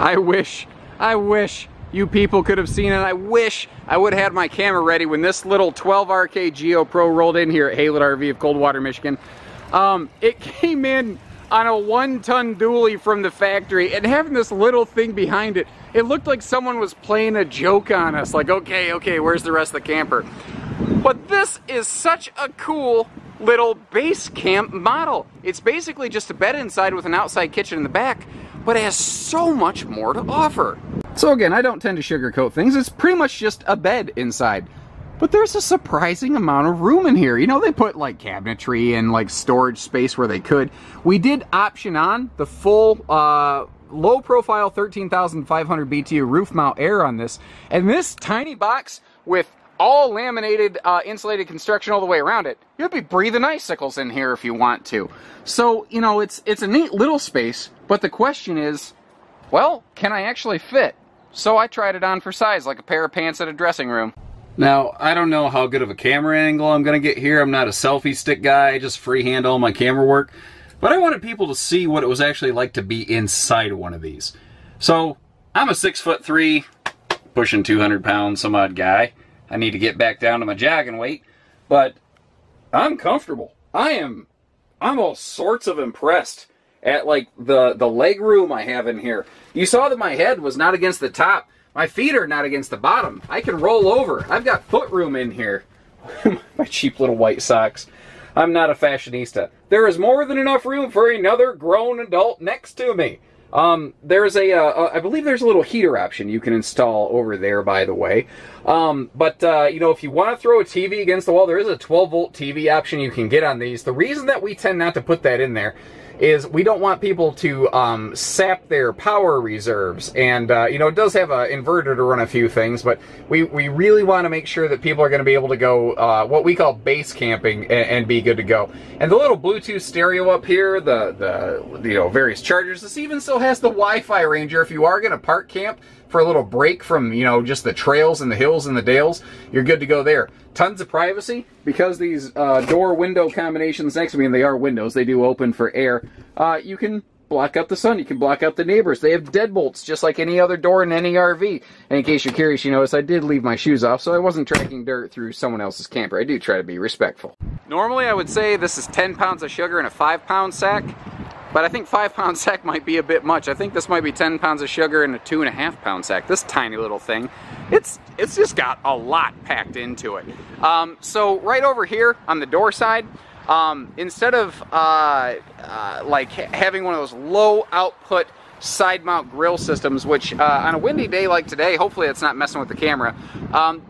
I wish you people could have seen it. I wish I would have had my camera ready when this little 12RK Geo Pro rolled in here at Haylett RV of Coldwater, Michigan. It came in on a 1-ton dually from the factory, and having this little thing behind it, it looked like someone was playing a joke on us. Like, okay, where's the rest of the camper? But this is such a cool little base camp model. It's basically just a bed inside with an outside kitchen in the back, but it has so much more to offer. So again, I don't tend to sugarcoat things. It's pretty much just a bed inside. But there's a surprising amount of room in here. You know, they put like cabinetry and like storage space where they could. We did option on the full low profile 13,500 BTU roof mount air on this. And this tiny box with all laminated insulated construction all the way around it, you'll be breathing icicles in here if you want to. So, you know, it's a neat little space, but the question is, well, can I actually fit? So I tried it on for size, like a pair of pants at a dressing room. Now, I don't know how good of a camera angle I'm going to get here. I'm not a selfie stick guy. I just freehand all my camera work. But I wanted people to see what it was actually like to be inside of one of these. So, I'm a 6'3", pushing 200 pounds some odd guy. I need to get back down to my jogging weight. But I'm comfortable. I'm all sorts of impressed at like the leg room I have in here. You saw that my head was not against the top. My feet are not against the bottom. I can roll over. I've got foot room in here. My cheap little white socks. I'm not a fashionista. There is more than enough room for another grown adult next to me. There's I believe there's a little heater option you can install over there, by the way. You know, if you want to throw a TV against the wall, there is a 12-volt TV option you can get on these. The reason that we tend not to put that in there is we don't want people to sap their power reserves. And, you know, it does have an inverter to run a few things, but we really want to make sure that people are going to be able to go what we call base camping and be good to go. And the little Bluetooth stereo up here, the you know, various chargers, this even still has the Wi-Fi ranger if you are going to park camp for a little break from, you know, just the trails and the hills and the dales, you're good to go there. Tons of privacy, because these door-window combinations next to me, and they are windows, they do open for air, you can block out the sun, you can block out the neighbors. They have deadbolts, just like any other door in any RV. And in case you're curious, you notice I did leave my shoes off, so I wasn't tracking dirt through someone else's camper. I do try to be respectful. Normally I would say this is 10 pounds of sugar in a 5-pound sack, but I think 5-pound sack might be a bit much. I think this might be 10 pounds of sugar in a 2.5-pound sack. This tiny little thing, it's just got a lot packed into it. So right over here on the door side, instead of like having one of those low output side mount grill systems, which on a windy day like today, hopefully it's not messing with the camera,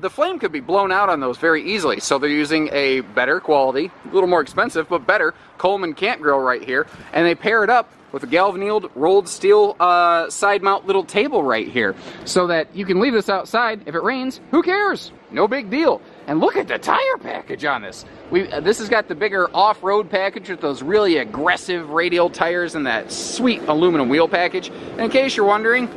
the flame could be blown out on those very easily. So they're using a better quality, a little more expensive, but better Coleman camp grill right here, and they pair it up with a galvanized rolled steel side mount little table right here, so that you can leave this outside. If it rains, who cares? No big deal. And look at the tire package on this. This has got the bigger off-road package with those really aggressive radial tires and that sweet aluminum wheel package. And in case you're wondering,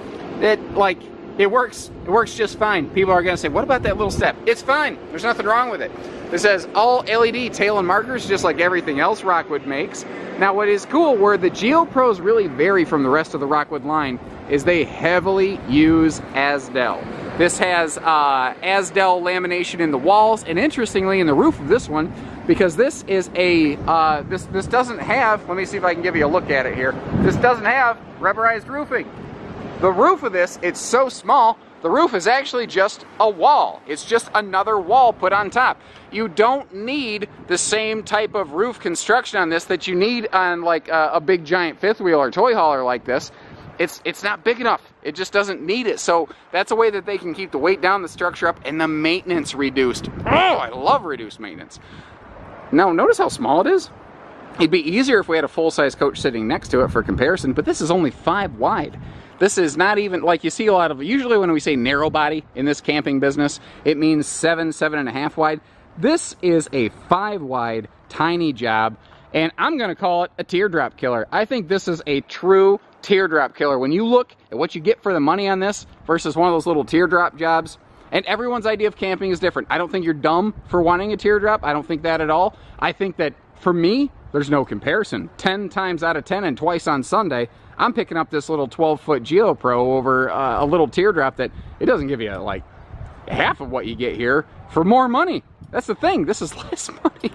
it works just fine. People are gonna say, what about that little step? It's fine, there's nothing wrong with it. This has all LED tail and markers, just like everything else Rockwood makes. Now what is cool, where the Geo Pros really vary from the rest of the Rockwood line, is they heavily use Azdel. This has Azdel lamination in the walls, and interestingly in the roof of this one, because this is a, this doesn't have, let me see if I can give you a look at it here, this doesn't have rubberized roofing. The roof of this, it's so small, the roof is actually just a wall. It's just another wall put on top. You don't need the same type of roof construction on this that you need on like a big giant fifth wheel or toy hauler like this. It's not big enough. It just doesn't need it. So that's a way that they can keep the weight down, the structure up, and the maintenance reduced. Oh, I love reduced maintenance. Now, notice how small it is? It'd be easier if we had a full-size coach sitting next to it for comparison, but this is only 5 wide. This is not even, like you see a lot of, usually when we say narrow body in this camping business, it means 7.5 wide. This is a 5 wide, tiny job, and I'm gonna call it a teardrop killer. I think this is a true teardrop killer. When you look at what you get for the money on this versus one of those little teardrop jobs, and everyone's idea of camping is different. I don't think you're dumb for wanting a teardrop. I don't think that at all. I think that, for me, there's no comparison. 10 times out of 10 and twice on Sunday, I'm picking up this little 12-foot GeoPro over a little teardrop that it doesn't give you like half of what you get here for more money. That's the thing. This is less money.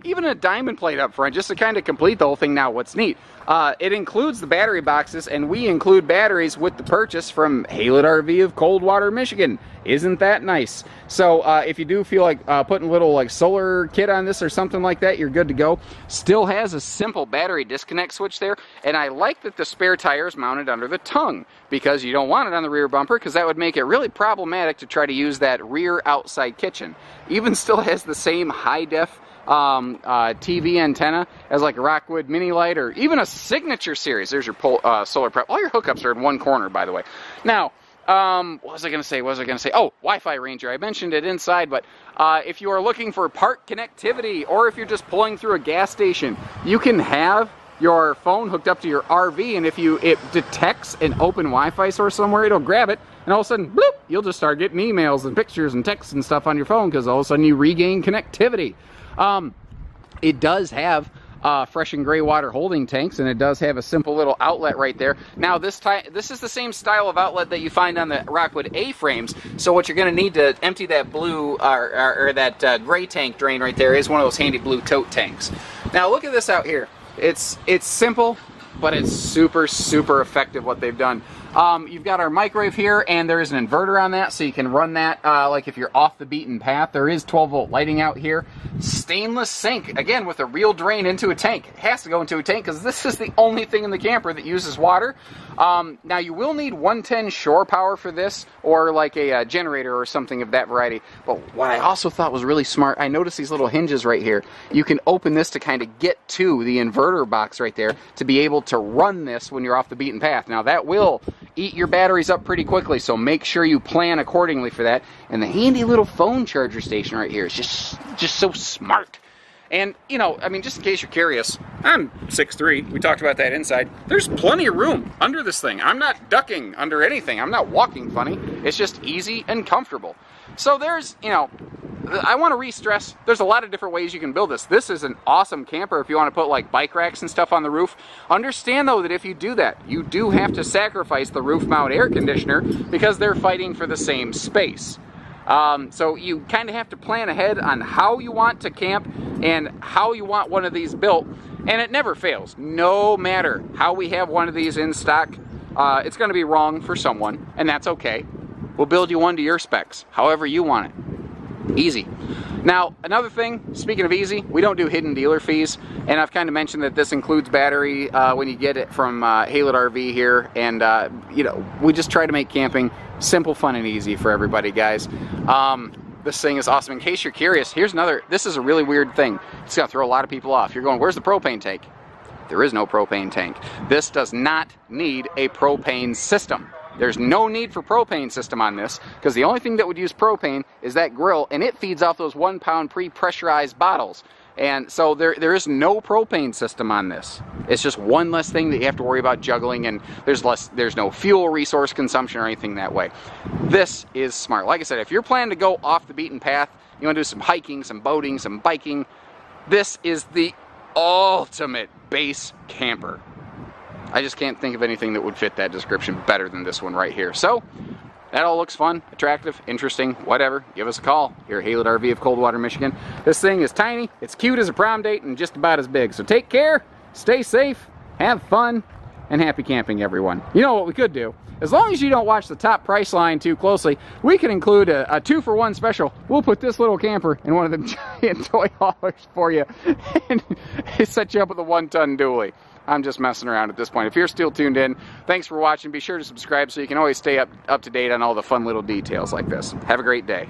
Even a diamond plate up front, just to kind of complete the whole thing. Now, what's neat, it includes the battery boxes, and we include batteries with the purchase from Haylett RV of Coldwater, Michigan. Isn't that nice? So if you do feel like putting a little like solar kit on this or something like that, you're good to go. Still has a simple battery disconnect switch there, and I like that the spare tire is mounted under the tongue, because you don't want it on the rear bumper, because that would make it really problematic to try to use that rear outside kitchen. Even still has the same high def TV antenna as like a Rockwood Mini Light, or even a Signature series. There's your solar prep. All your hookups are in one corner, by the way. Now, what was I going to say? Oh, Wi-Fi Ranger. I mentioned it inside, but if you are looking for park connectivity, or if you're just pulling through a gas station, you can have your phone hooked up to your RV, and if it detects an open Wi-Fi source somewhere, it'll grab it, and all of a sudden, bloop, you'll just start getting emails and pictures and texts and stuff on your phone, because all of a sudden you regain connectivity. It does have fresh and gray water holding tanks, and it does have a simple little outlet right there. Now this is the same style of outlet that you find on the Rockwood A-frames, so what you're going to need to empty that blue or that gray tank drain right there is one of those handy blue tote tanks. Now look at this out here. It's simple, but it's super effective what they've done. You've got our microwave here, and there is an inverter on that, so you can run that like if you're off the beaten path. There is 12-volt lighting out here. Stainless sink, again, with a real drain into a tank. It has to go into a tank because this is the only thing in the camper that uses water. Now, you will need 110 shore power for this, or like a generator or something of that variety. But what I also thought was really smart, I noticed these little hinges right here. You can open this to kind of get to the inverter box right there to be able to run this when you're off the beaten path. Now, that will eat your batteries up pretty quickly, so make sure you plan accordingly for that. And the handy little phone charger station right here is just so smart. And, you know, I mean, just in case you're curious, I'm 6'3". We talked about that inside. There's plenty of room under this thing. I'm not ducking under anything. I'm not walking funny. It's just easy and comfortable. So there's, you know, I want to re-stress, there's a lot of different ways you can build this. This is an awesome camper if you want to put like bike racks and stuff on the roof. Understand though that if you do that, you do have to sacrifice the roof mount air conditioner, because they're fighting for the same space. So you kind of have to plan ahead on how you want to camp and how you want one of these built, and it never fails. No matter how we have one of these in stock, it's going to be wrong for someone, and that's okay. We'll build you one to your specs, however you want it. Easy. Now, another thing, speaking of easy, we don't do hidden dealer fees, and I've kind of mentioned that this includes battery when you get it from Haylett RV here, and you know, we just try to make camping simple, fun, and easy for everybody, guys. This thing is awesome. In case you're curious, here's another, this is a really weird thing. It's going to throw a lot of people off. You're going, where's the propane tank? There is no propane tank. This does not need a propane system. There's no need for propane system on this, because the only thing that would use propane is that grill, and it feeds off those 1-pound pre-pressurized bottles. And so there is no propane system on this. It's just one less thing that you have to worry about juggling, and there's no fuel resource consumption or anything that way. This is smart. Like I said, if you're planning to go off the beaten path, you want to do some hiking, some boating, some biking, this is the ultimate base camper. I just can't think of anything that would fit that description better than this one right here. So, that all looks fun, attractive, interesting, whatever. Give us a call here at Haylett RV of Coldwater, Michigan. This thing is tiny, it's cute as a prom date, and just about as big. So take care, stay safe, have fun, and happy camping, everyone. You know what we could do? As long as you don't watch the top price line too closely, we can include a 2-for-1 special. We'll put this little camper in one of them giant toy haulers for you, and set you up with a 1-ton dually. I'm just messing around at this point. If you're still tuned in, thanks for watching. Be sure to subscribe so you can always stay up to date on all the fun little details like this. Have a great day.